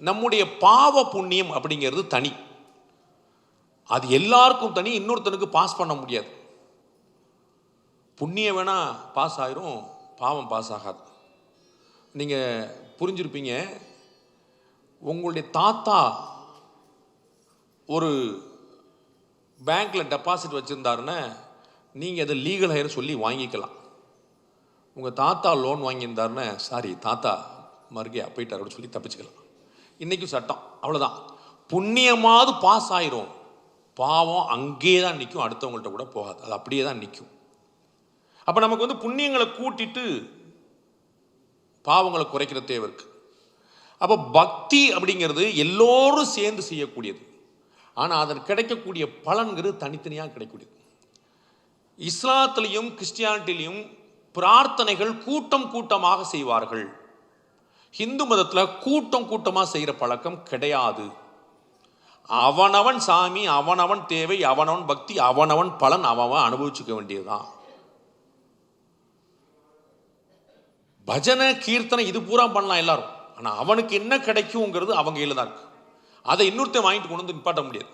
நம்முடைய பாவ புண்ணியம் அப்படிங்கிறது தனி. அது எல்லாருக்கும் தனி, இன்னொருத்தனுக்கு பாஸ் பண்ண முடியாது. புண்ணியம் வேணா பாஸ் ஆயிரும், பாவம் பாஸ் ஆகாது. நீங்கள் புரிஞ்சிருப்பீங்க, உங்களுடைய தாத்தா ஒரு பேங்க்கில் டெபாசிட் வச்சுருந்தாருன்னா நீங்கள் அதை லீகல் ஹையர் சொல்லி வாங்கிக்கலாம். உங்கள் தாத்தா லோன் வாங்கியிருந்தாருன்னா சாரி தாத்தா மறுகையா போயிட்டார் அப்படின்னு சொல்லி தப்பிச்சுக்கலாம். இன்றைக்கும் சட்டம் அவ்வளோதான். புண்ணியமாவது பாஸ் ஆயிரும், பாவம் அங்கேயே தான் நிற்கும், அடுத்தவங்கள்ட்ட கூட போகாது, அது அப்படியே தான் நிற்கும். அப்போ நமக்கு புண்ணியங்களை கூட்டிட்டு பாவங்களை குறைக்கிற தேவை இருக்குது. அப்போ பக்தி அப்படிங்கிறது எல்லோரும் சேர்ந்து செய்யக்கூடியது, ஆனால் அதன் கிடைக்கக்கூடிய பலன்கிறது தனித்தனியாக கிடைக்கக்கூடியது. இஸ்லாத்திலையும் கிறிஸ்டியானிட்டிலையும் பிரார்த்தனைகள் கூட்டம் கூட்டமாக செய்வார்கள். ஹிந்து மதத்தில் கூட்டம் கூட்டமாக செய்கிற பழக்கம் கிடையாது. அவனவன் சாமி, அவனவன் தேவை, அவனவன் பக்தி, அவனவன் பலன் அவன் அனுபவிச்சுக்க வேண்டியதுதான். பஜனை கீர்த்தனை இது பூரா பண்ணலாம் எல்லாரும், ஆனால் அவனுக்கு என்ன கிடைக்குங்கிறது அவங்க கையில் தான் இருக்கு. அதை இன்னொருத்தன் வாங்கிட்டு கொண்டு வந்து நிப்பாட்ட முடியாது.